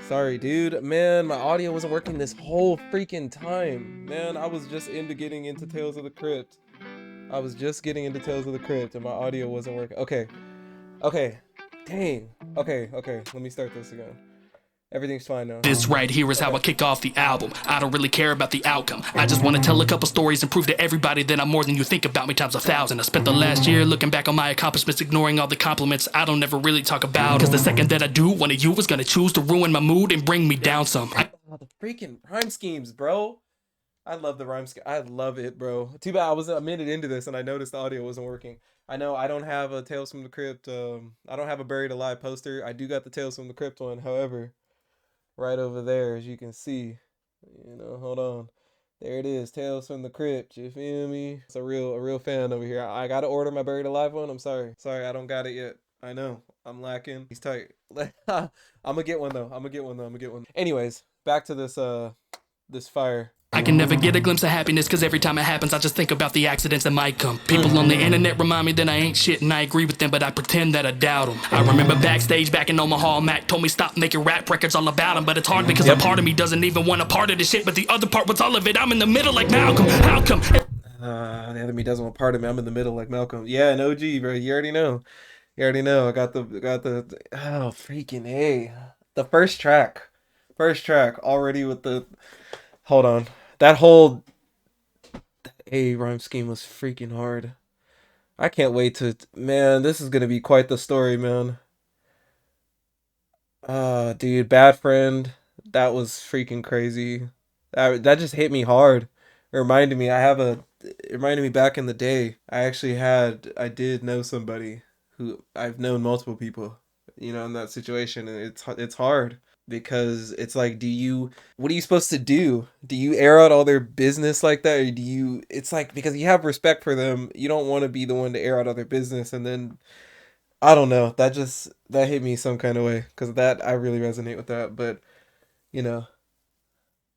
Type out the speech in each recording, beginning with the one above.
Sorry, dude. Man, my audio wasn't working this whole freaking time. Man, I was just getting into Tales of the Crypt. I was just getting into Tales of the Crypt and my audio wasn't working. Okay. Okay. Dang. Okay. Let me start this again. Everything's fine now. This right here is how I kick off the album. I don't really care about the outcome. I just want to tell a couple stories and prove to everybody that I'm more than you think about me times 1,000. I spent the last year looking back on my accomplishments, ignoring all the compliments I don't ever really talk about. Cause the second that I do, one of you is gonna choose to ruin my mood and bring me down some. Oh, the freaking rhyme schemes, bro. I love the rhyme scheme. I love it, bro. Too bad I was a minute into this and I noticed the audio wasn't working. I know I don't have a Tales from the Crypt. I don't have a Buried Alive poster. I do got the Tales from the Crypt one. However, right over there, as you can see, hold on. There it is, Tales from the Crypt. You feel me? It's a real fan over here. I gotta order my Buried Alive one. I'm sorry. I don't got it yet. I know. I'm lacking. He's tight. I'm gonna get one though. Anyways, back to this fire. I can never get a glimpse of happiness, cause every time it happens I just think about the accidents that might come. People on the internet remind me that I ain't shit and I agree with them, but I pretend that I doubt them. I remember backstage back in Omaha, Mac told me stop making rap records all about him, but it's hard because a part of me doesn't even want a part of this shit, but the other part was all of it. I'm in the middle like Malcolm. How come? The other me doesn't want part of me. I'm in the middle like Malcolm. Yeah, an OG, bro. You already know. I got the oh freaking A. The first track already with the hold on. That whole A rhyme scheme was freaking hard. I can't wait to man, this is gonna be quite the story, man. Dude, Bad Friend, that was freaking crazy. That just hit me hard. It reminded me back in the day. I did know somebody who I've known multiple people, in that situation, and it's hard because it's like, what are you supposed to do? Do you air out all their business like that, or it's like, because you have respect for them, you don't want to be the one to air out all their business, and then I don't know, that hit me some kind of way, because that I really resonate with that. But you know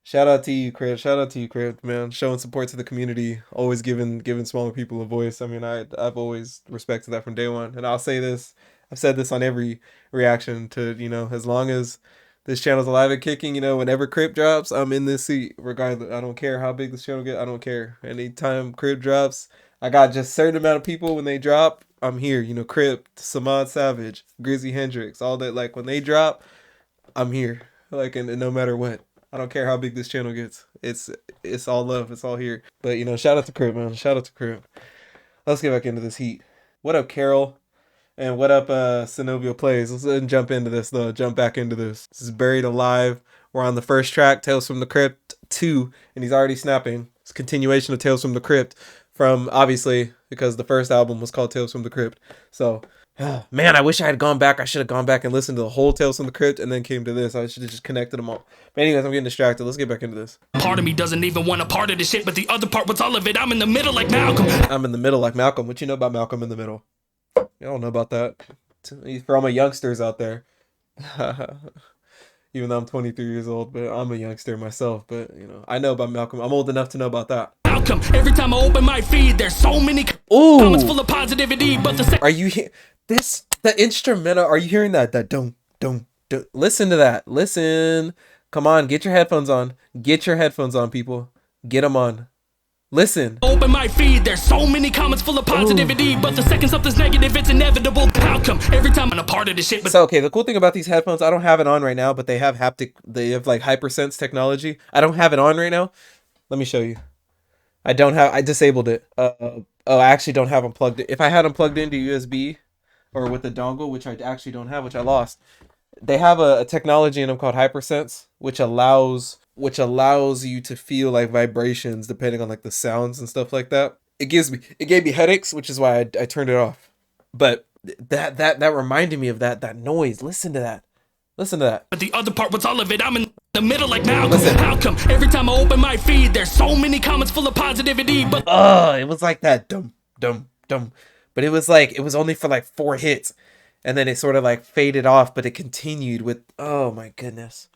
shout out to you, Crypt, man, showing support to the community, always giving smaller people a voice. I mean, I've always respected that from day one, and I've said this on every reaction to, as long as this channel's alive and kicking, whenever Crypt drops, I'm in this seat regardless. I don't care how big this channel get. I don't care. Anytime Crypt drops, I got just certain amount of people. When they drop, I'm here. Crypt, Samad Savage, Grizzy Hendrix, all that. Like, when they drop, I'm here. Like, and no matter what. I don't care how big this channel gets. It's all love. It's all here. But, shout out to Crypt, man. Shout out to Crypt. Let's get back into this heat. What up, Carol? And what up, Cenobio Plays? Let's jump into this, though. Jump back into this. This is Buried Alive. We're on the first track, Tales from the Crypt 2, and he's already snapping. It's a continuation of Tales from the Crypt from, obviously, because the first album was called Tales from the Crypt. So, man, I wish I had gone back. I should have gone back and listened to the whole Tales from the Crypt and then came to this. I should have just connected them all. But anyways, I'm getting distracted. Let's get back into this. Part of me doesn't even want a part of this shit, but the other part was all of it. I'm in the middle like Malcolm. I'm in the middle like Malcolm. What you know about Malcolm in the Middle? You don't know about that. For all my youngsters out there. Even though I'm 23 years old, but I'm a youngster myself. But, I know about Malcolm. I'm old enough to know about that. Malcolm, every time I open my feed, there's so many comments full of positivity, but are you the instrumental? Are you hearing that? That don't. Listen to that. Listen. Come on, get your headphones on. Get your headphones on, people. Get them on. Listen. Open my feed, there's so many comments full of positivity, but the second something's negative, it's inevitable. Malcolm, every time I'm a part of this shit. So, okay, the cool thing about these headphones, I don't have it on right now, but they have like hypersense technology. I don't have it on right now. Let me show you. I disabled it. I actually don't have them plugged in. If I had them plugged into USB or with a dongle, which I actually don't have, which I lost, they have a technology in them called hypersense, which allows you to feel like vibrations depending on like the sounds and stuff like that. It gave me headaches, which is why I turned it off. But that reminded me of that noise. Listen to that. But the other part was all of it. I'm in the middle like Malcolm. Listen. Malcolm, every time I open my feed, there's so many comments full of positivity, but it was like that dum. But it was only for like 4 hits. And then it sort of like faded off, but it continued with, oh my goodness.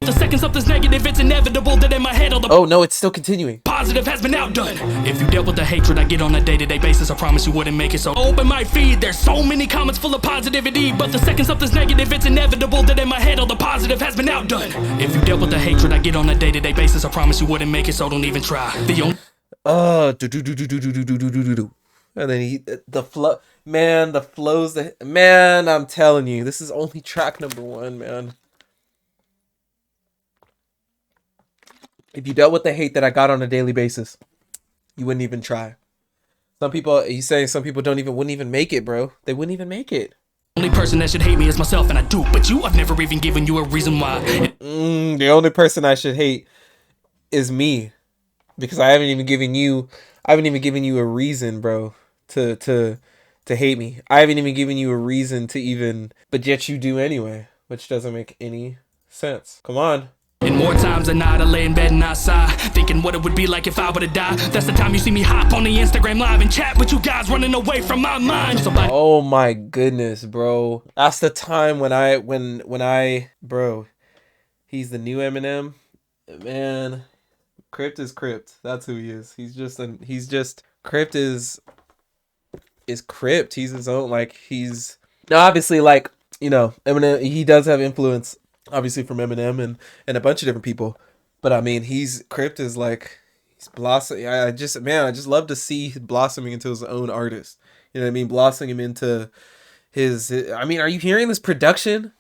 The second something's negative, it's inevitable that in my head all the Oh no, it's still continuing. positive has been outdone. If you dealt with the hatred I get on a day-to-day basis, I promise you wouldn't make it. So open my feed, there's so many comments full of positivity. But the second something's negative, it's inevitable that in my head all the positive has been outdone. If you dealt with the hatred I get on a day-to-day basis, I promise you wouldn't make it. So don't even try. The only And then the flow, man, the flows, man, I'm telling you, this is only track number 1, man. If you dealt with the hate that I got on a daily basis, you wouldn't even try. Some people, he's saying some people wouldn't even make it, bro. They wouldn't even make it. only person that should hate me is myself, and I do. But you, I've never even given you a reason why. The only person I should hate is me, because I haven't even given you a reason, bro, to hate me. I haven't even given you a reason to even, but yet you do anyway, which doesn't make any sense. Come on. And more times than not, I lay in bed and I sigh, thinking what it would be like if I would've died. That's the time you see me hop on the Instagram live and chat with you guys, running away from my mind. Oh my goodness, bro. That's the time when I, bro, he's the new Eminem, man. Crypt is Crypt. That's who he is. Crypt is Crypt. He's his own, like, he's, now obviously, like, you know, Eminem, he does have influence, obviously, from Eminem and a bunch of different people. But I mean, Crypt is like, he's blossoming. I just love to see him blossoming into his own artist. You know what I mean? Blossoming him into his, I mean, are you hearing this production?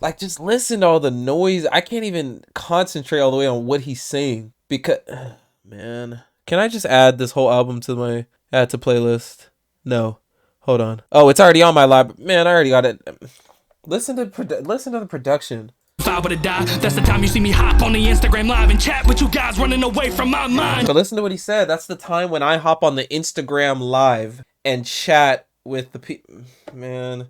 Like, just listen to all the noise. I can't even concentrate all the way on what he's saying. Because, man, can I just add this whole album to my add to playlist? No, hold on. Oh, it's already on my library. Man, I already got it. Listen to the production. If I would've died, that's the time you see me hop on the Instagram live and chat with you guys, running away from my mind. So listen to what he said. That's the time when I hop on the Instagram live and chat with the people. Man,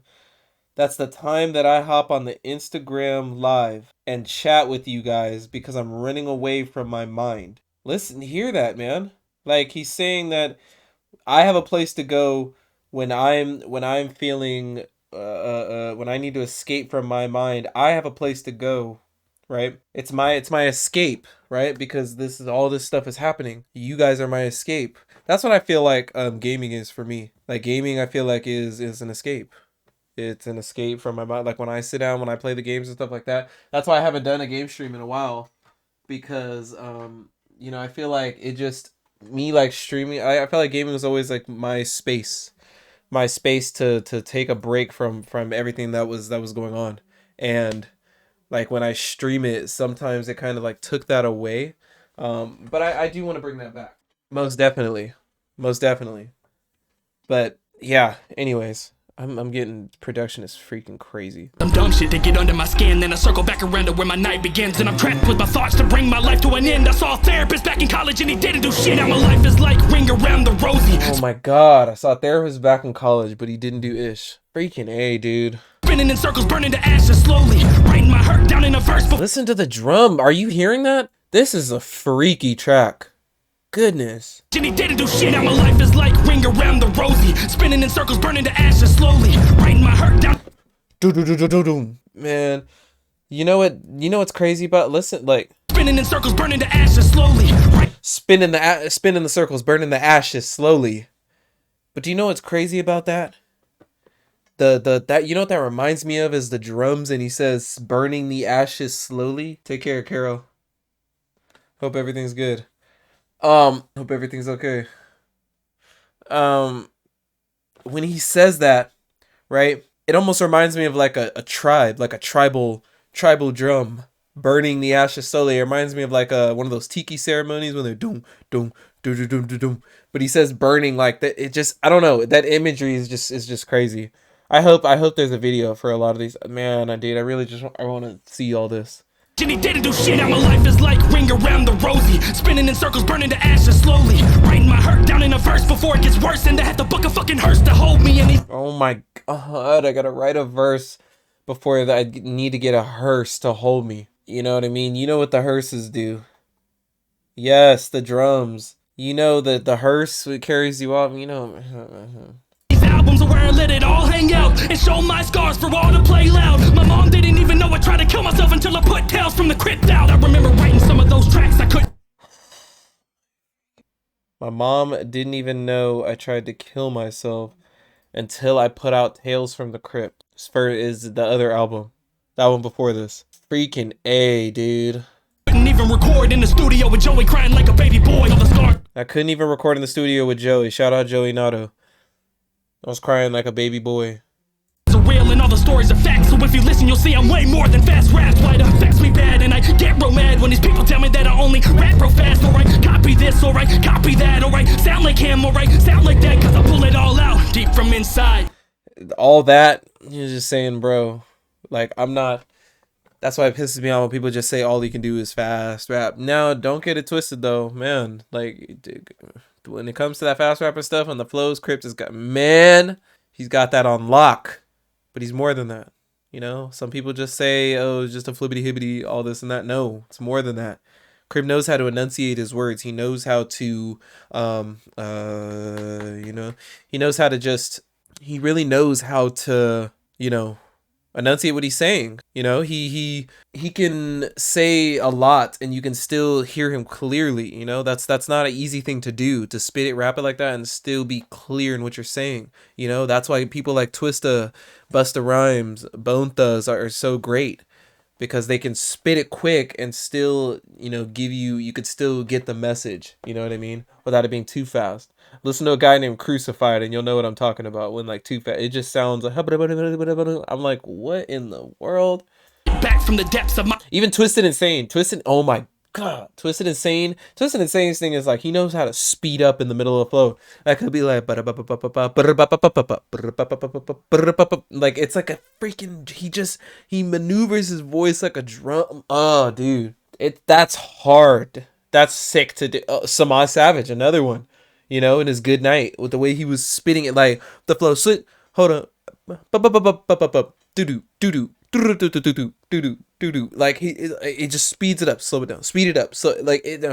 that's the time that I hop on the Instagram live and chat with you guys because I'm running away from my mind. Listen, hear that, man. Like, he's saying that I have a place to go when I'm feeling when I need to escape from my mind. I have a place to go, right? It's my escape, right? Because all this stuff is happening. You guys are my escape. That's what I feel like gaming is for me. Like, gaming, I feel like is an escape. It's an escape from my mind. Like, when I sit down, when I play the games and stuff like that. That's why I haven't done a game stream in a while, because you know, I feel like it just, me, like, streaming, I feel like gaming was always like my space to take a break from everything that was going on. And like, when I stream it, sometimes it kind of like took that away. But I do want to bring that back. Most definitely. But yeah, anyways, I'm getting, production is freaking crazy. Some dumb shit to get under my skin, then I circle back around to where my night begins, and I'm trapped with my thoughts to bring my life to an end. I saw a therapist back in college and he didn't do shit. Now my life is like Ring Around the Rosie. Oh my god, I saw a therapist back in college, but he didn't do ish. Freaking A, dude. Spinning in circles, burning to ashes slowly, writing my hurt down in a verse. Listen to the drum. Are you hearing that? This is a freaky track. Goodness. And he didn't do shit. Now my life is like Ring Around the Rosie, spinning in circles, burning to ashes slowly, writing my hurt down. Man, you know what's crazy about, listen, like, spinning in circles, burning to ashes slowly, spinning the circles, burning the ashes slowly. But do you know what's crazy about that? That, you know what that reminds me of is the drums, and he says burning the ashes slowly. Take care, Carol. Hope everything's good. Hope everything's okay. When he says that, right, it almost reminds me of like a tribe, like a tribal drum burning the ashes slowly. It reminds me of like one of those tiki ceremonies when they're doom doom doom doom doom doom. But he says burning like that. It just, I don't know. That imagery is just crazy. I hope there's a video for a lot of these. Man, I really just I want to see all this. And he didn't do shit. Now my life is like Ring Around the Rosie, spinning in circles, burning to ashes slowly, writing my hurt down in a verse before it gets worse, and I had to book a fucking hearse to hold me. And he, oh my god, I gotta write a verse before I need to get a hearse to hold me. You know what I mean? You know what the hearses do. Yes, the drums. You know that the hearse carries you off, you know. albums are where I let it all hang out and show my scars for all to play loud. My mom didn't even know I tried to kill myself until I put tails from from the Crypt out. I remember writing some of those tracks I couldn't. My mom didn't even know I tried to kill myself until I put out Tales from the Crypt. Spur is the other album. That one before this. Freaking A, dude. Couldn't even record in the studio with Joey crying like a baby boy. All the scars I couldn't even record in the studio with Joey. Shout out Joey Nato. I was crying like a baby boy. are real and all the stories are facts. So if you listen, you'll see I'm way more than fast raps. Why it affects me bad, and I get real mad when these people tell me that I only rap real fast. Alright, copy this, alright, copy that, alright. Sound like him, alright, sound like that, cause I pull it all out deep from inside. All that, you're just saying, bro. Like, I'm not. That's why it pisses me off when people just say all you can do is fast rap. Now, don't get it twisted though, man. Like, when it comes to that fast rap and stuff and the flows, Crypt has got, man, he's got that on lock. But he's more than that. You know, some people just say, oh, it's just a flippity hibbity, all this and that. No, it's more than that. Crypt knows how to enunciate his words. He knows how to, you know, he knows how to just, he really knows how to, you know, enunciate what he's saying. You know, he can say a lot and you can still hear him clearly. You know, that's not an easy thing to do, to spit it rapid like that and still be clear in what you're saying. You know, that's why people like Twista, Busta Rhymes, Bone Thugs are so great, because they can spit it quick and still, you know, give you, you could still get the message, you know what I mean, without it being too fast. Listen to a guy named Crucified and you'll know what I'm talking about. When like too fast, it just sounds like, I'm like, what in the world? Back from the depths of my Even Twisted Insane, oh my god, Twisted Insane's thing is like, he knows how to speed up in the middle of the flow. That could be like, like, it's like a freaking, he maneuvers his voice like a drum. Oh, dude, that's hard. That's sick to do. Samaj Savage, another one, you know, in his Good Night, with the way he was spitting it, like the flow. Hold on, doo doo doo doo. Like it just speeds it up, slow it down, speed it up. So like it,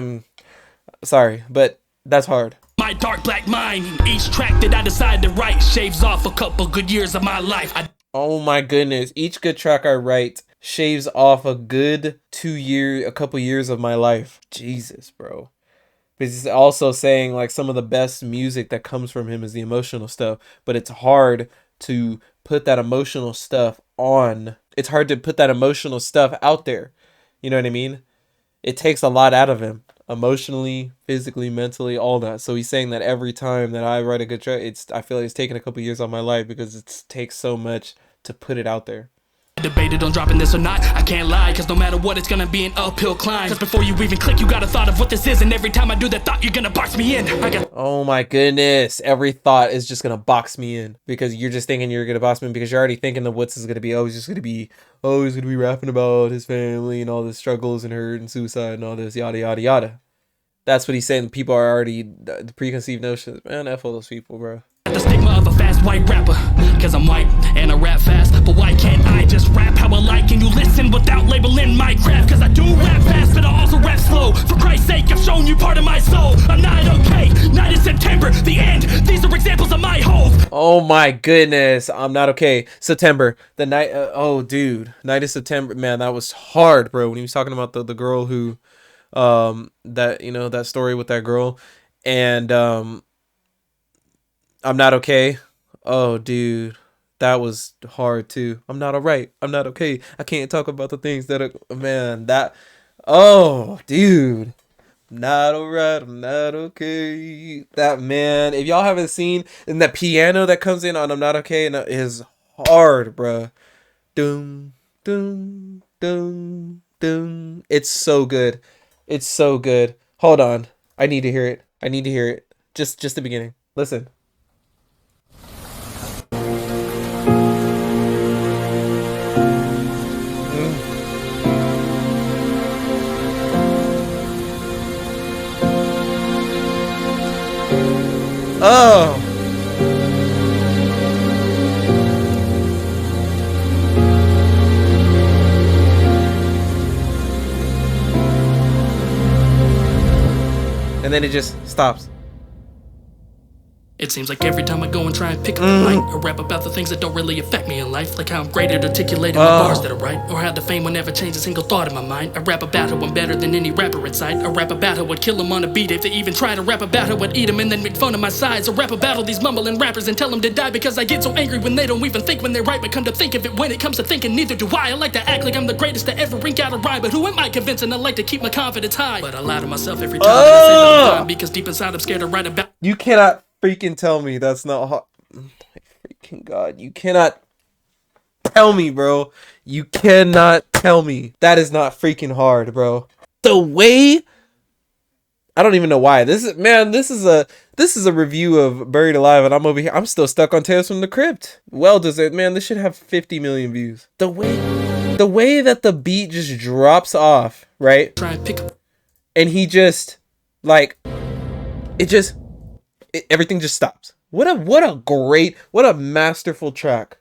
sorry, but that's hard. my dark black mind. Each track that I decide to write shaves off a couple good years of my life. Oh my goodness, each good track I write shaves off a good a couple years of my life. Jesus, bro. But he's also saying like some of the best music that comes from him is the emotional stuff, but it's hard to put that emotional stuff on. It's hard to put that emotional stuff out there. You know what I mean? It takes a lot out of him, emotionally, physically, mentally, all that. So he's saying that every time that I write a good track, I feel like it's taken a couple years of my life, because it takes so much to put it out there. Debated on dropping this or not. I can't lie, cause no matter what, it's gonna be an uphill climb. Cause before you even click, you got a thought of what this is, and every time I do that thought, you're gonna box me in. Oh my goodness, every thought is just gonna box me in, because you're just thinking you're gonna box me in, because you're already thinking of what's is gonna be. He's gonna be rapping about his family and all the struggles and hurt and suicide and all this yada yada yada. That's what he's saying. People are already, the preconceived notions. Man, F all those people, bro. The stigma of a fast white rapper, cause I'm white and I rap fast. But why can't I just rap how I like and you listen without labeling my craft? Cause I do rap fast, but I also rap slow. For Christ's sake, I've shown you part of my soul. I'm not okay. Night of September, the end. These are examples of my hope. Oh my goodness, I'm not okay. September, the night. Oh, dude, Night of September. Man, that was hard, bro. When he was talking about the girl who, that, you know, that story with that girl, and I'm not okay. Oh, dude, that was hard too. I'm not alright. I'm not okay. I can't talk about the things that are, man, that, oh, dude, not alright. I'm not okay. That, man, if y'all haven't seen, and that piano that comes in on I'm Not Okay, and is hard, bruh. Doom, doom, doom, doom. It's so good. It's so good. Hold on. I need to hear it. I need to hear it. Just the beginning. Listen. Oh. And then it just stops. It seems like every time I go and try and pick up the mic, I rap about the things that don't really affect me in life, like how I'm great at articulating my bars that are right, or how the fame will never change a single thought in my mind. I rap about how I'm better than any rapper in sight. I rap about how I'd kill them on a beat if they even try to rap about how I'd eat them and then make fun of my sides. I rap about all these mumbling rappers and tell them to die because I get so angry when they don't even think when they write. But come to think of it, when it comes to thinking, neither do I. I like to act like I'm the greatest to ever rink out a rhyme, but who am I convincing? I like to keep my confidence high, but I lie to myself every time that I say that I'm fine, because deep inside I'm scared to write about. You cannot freaking tell me that's not hot. My freaking God, you cannot tell me, bro. You cannot tell me that is not freaking hard, bro. The way, I don't even know why. This is a review of Buried Alive, and I'm over here. I'm still stuck on Tales from the Crypt. Well, does it, man? This should have 50 million views. The way that the beat just drops off, right? Try and pick up. And he just like everything just stops. What a masterful track.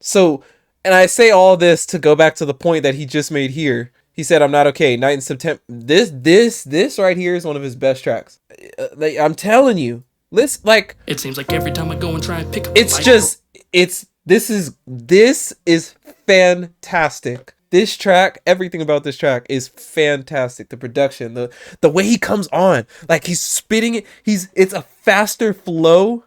So, and I say all this to go back to the point that he just made here. He said, "I'm not okay." Night in September. This right here is one of his best tracks. Like, I'm telling you, listen. Like, it seems like every time I go and try and pick up. This is fantastic. This track, everything about this track is fantastic. The production, the way he comes on, like he's spitting it. It's a faster flow,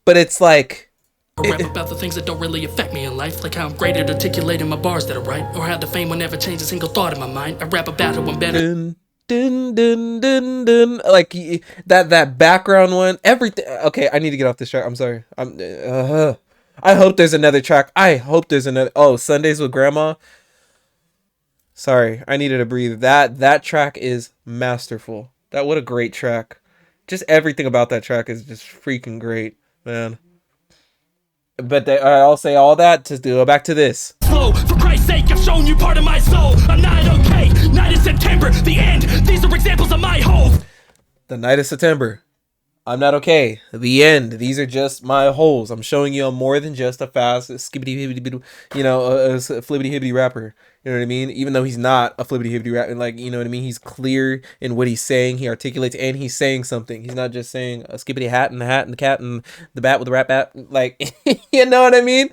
but it's like. I rap about the things that don't really affect me in life, like how I'm great at articulating my bars that are right, or how the fame will never change a single thought in my mind. I rap about how I'm better. Dun, dun, dun, dun, dun. Like that background one, everything. Okay, I need to get off this track. I'm sorry. I hope there's another track. Oh, Sundays with Grandma. Sorry, I needed to breathe. That track is masterful. What a great track. Just everything about that track is just freaking great, man. But I'll say all that to go back to this. Slow, for Christ's sake, I've shown you part of my soul. I'm not okay. Night of September, the end. These are examples of my holes. The Night of September. I'm not okay. The end. These are just my holes. I'm showing you I'm more than just a fast skibbity hibbity, a flibbity hibbity rapper. You know what I mean? Even though he's not a flibbity hibbity rapper, like, you know what I mean? He's clear in what he's saying. He articulates and he's saying something. He's not just saying a skibbity hat and the hat and the cat and the bat with the rap bat. Like, you know what I mean?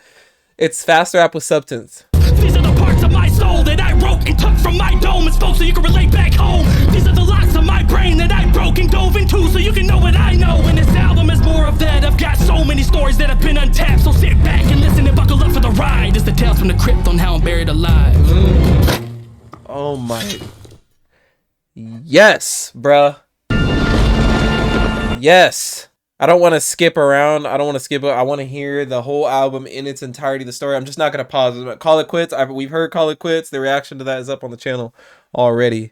It's fast rap with substance. These are the parts of my soul that I wrote and took from my dome and spoke so you can relate back home. These are the locks of my brain that I broke and dove into so you can know what I know. And this album is more of that. I've got so many stories that have been untapped, so sit back and listen and buckle up for the ride. It's the Tales from the Crypt on how I'm buried alive. Oh my. Yes, bruh. Yes. I don't want to skip around. I don't want to skip it. I want to hear the whole album in its entirety, the story. I'm just not going to pause it. Call It Quits. We've heard Call It Quits. The reaction to that is up on the channel already.